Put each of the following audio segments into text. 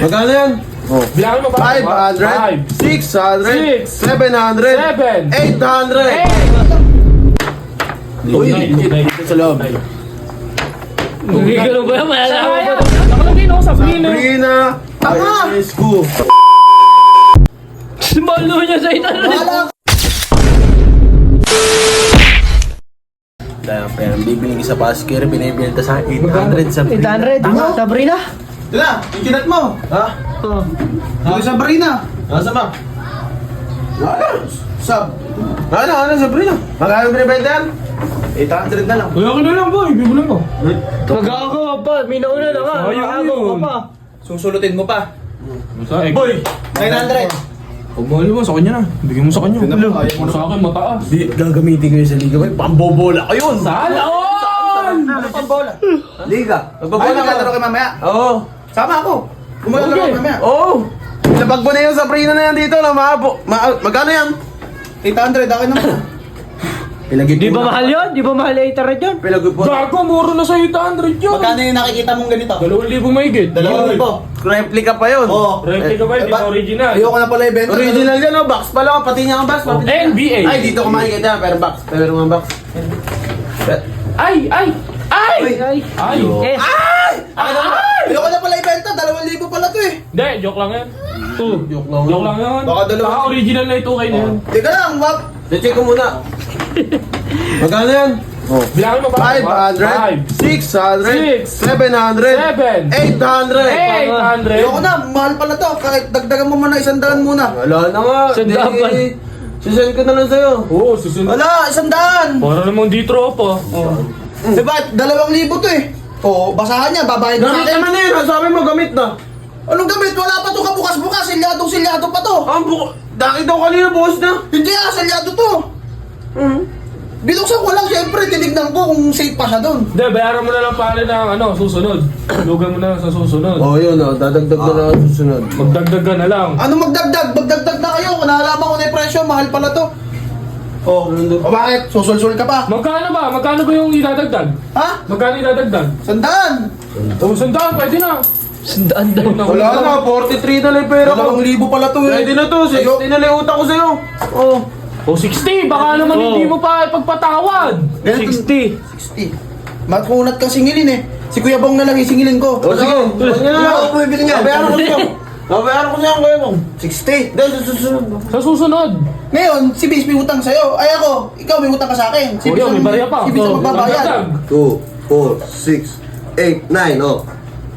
Magkano yan? Oh. Bilangin mo ba? 500, 600, 700, 800. Uy, dito sa loob. Hindi ka lang ba yan? Malalaman mo ba? Nakalagay na ako sa Sabrina. Sabrina, Esco. Malo niya sa itan. Dahil ang perang bibiling isa paskir, binibenta sa 800 sa 800? Sabrina? Dila, yung kinat mo. Ha? Oh. Yung Sabrina. Nasa ba? Sab. Ano, Sabrina? Magkano binibenta yan? 800 na lang. Kaya ka na lang boy, bibulin mo. Magagawa pa. May nauna na nga. Sayang Magagawa yun. pa. Susulutin mo pa. Boy! 900. Pag mahal mo, sa kanya na. Bigyan mo sa kanya. Sa akin, mataas. Di, gagamitin ko yun sa liga. May pambobola ko yun. Saan? Ano pang bola? Liga. Ay, Magbobola ka. maglalaro kayo mamaya. Oo. Sama ako. Gumagalaro Okay. kayo mamaya. Oo. Ilapag mo na yung Sabrina na yan dito. Magkano yan? 800, akin naman. Pilagin Di ba mahal yun? Di ba mahal 800 yun? Pilagin po. Gago, muro na sa 800 yun. Magkano yung nakikita mong ganito? 2,000 mahigit. 2,000. Replica pa yun. Oo. Replica ba? Hindi ba- original. Ayoko na pala ibenta. Original yan, oh. Box pala. Oh. Pati niya ang box. Pati niya. NBA. Ay, dito ko makikita. Pero box. Pero mga box. Ay! Ay! Ay! Ay. Ay! Eh. Ayoko na pala ibenta. 2,000 pala to eh. Hindi, joke lang yan. Joke lang. Joke lang yan. Baka dalawa. Original na ito kayo na yan. Teka lang, wap. Check ko muna. Magkano yan? Oh. Bilangin mo ba? 500, 600, 700, 800. 800! Ayoko na, mahal pala to. Kahit dagdagan mo muna 100 muna. Wala na nga. Sandaan pa. Sisend ko na lang sa'yo. Oo, susunod. Wala, 100. Para namang di tropa. Eh bakit? 2,000 to eh. Oo, basahan niya, babayad na Gamit natin. naman na yun. Sabi mo, gamit na. Anong gamit? Wala pa to kabukas-bukas. Silyado pa to. Ang buko. Daki daw kanina, boss na. Hindi silyado to. Binuksan ko lang, syempre, tinignan ko kung safe pa siya doon. Hindi, bayaran mo na lang pala ng susunod. Lugan mo na lang sa susunod. Oh, yun oh. Dadagdag na lang ang susunod. Magdagdag ka na lang. Ano magdagdag? Magdagdag na kayo. Kung nalaman ko na yung presyo, mahal pala to. Oh, o bakit? Susulsul ka pa? Magkano ba? Magkano ba yung idadagdag? Ha? Magkano idadagdag? 100. Oh, sandaan, pwede na. Sandaan daw. Wala na, 43 na lang yung pera ko. 2,000 pala to eh. Pwede na to, 60 na lang yung utang ko sa'yo. Oh. O 60, baka naman hindi mo pa ipagpatawad. 60. 60. Magkunat kang singilin eh. Si Kuya Bong na lang isingilin ko. O sige, sige na. Ako bumibili niya. Babayaran ko sa'yo. Babayaran ko sa'yo, Kuya Bong. 60. Dahil sa susunod. Sa susunod. Ngayon, si Bis may utang sa'yo. Ay ako, ikaw may utang ka sa akin. Si O yun, may barya pa. Si Bis ang magbabayad. Magdagdag. 2, 4, 6, 8, 9, oh.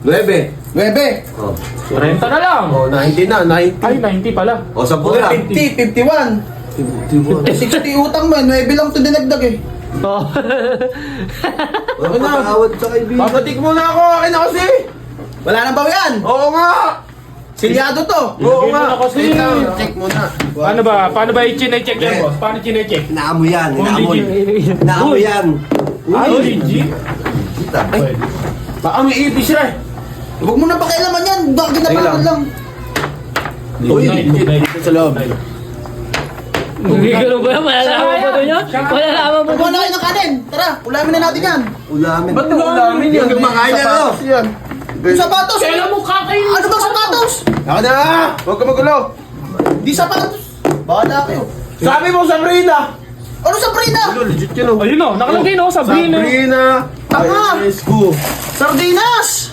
9. 9. Oh. 40 na lang. Oh, 90 na, 90. Ay, 90 pala. O, 10 na. 50, 51. 51. 60 utang mo, 9 lang ito dinagdag eh. Oh. Okay na. Papatik mo na ako, akin na kasi. Wala na ba yan? Oo nga. Silyado to. Oo Ilagay mo nga. na kasi. Wait lang, check muna. Paano ba? Paano ba i-check yan, boss? Paano i-check? Inaamoy yan, inaamoy. Legit. Inaamoy yan. Ay, legit. Ay, baka may ipis siya eh. Huwag mo na pakialaman yan. Bakit Sige napakan lang. lang. Uy, dito sa loob. Hindi ka lang ba yan? Malalaman mo ba doon yun? Malalaman mo Pagkuha na kayo ng kanin. Tara, ulamin na natin yan. Ulamin. Ba't mo ulamin yan? Kumakain na, no? Sapatos yan. Yung sapatos. Kailan mo kakainin? Ano bang sapatos? Ako na! Huwag ka magulo! Di sapatos. Bahala kayo. Sabi mo, Sabrina! Ano sa Prina? Legit yun oh. Ayun o, nakalagay no, Sabrina. Sabrina! Tama! Esco! Sardinas!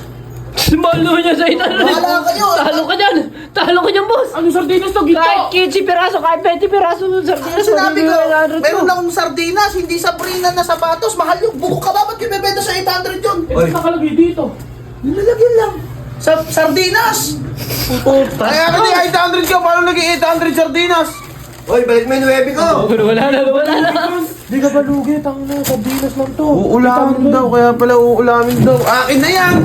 Malo niya sa itan. Bahala kayo. Talo ka dyan. Talo ka dyan, boss. Ano sardinas to? Kahit Gito. 15 piraso, kahit 20 piraso ng Ano sardinas. sinabi ko? Meron Meron lang sardinas, hindi Sabrina na sapatos. Mahal yung buko ka ba? Ba't yung bebenta sa 800 yun? Ito nakalagay dito. Nilalagyan lang. Sardinas! Kaya ka di 800 ka, paano naging 800 sardinas? Oy, balik mo yung 9 ko. Wala na, wala na. Di ka ba lugi? Tangina, sardinas lang to. Uulamin daw, kaya pala uulamin daw. Akin na yan!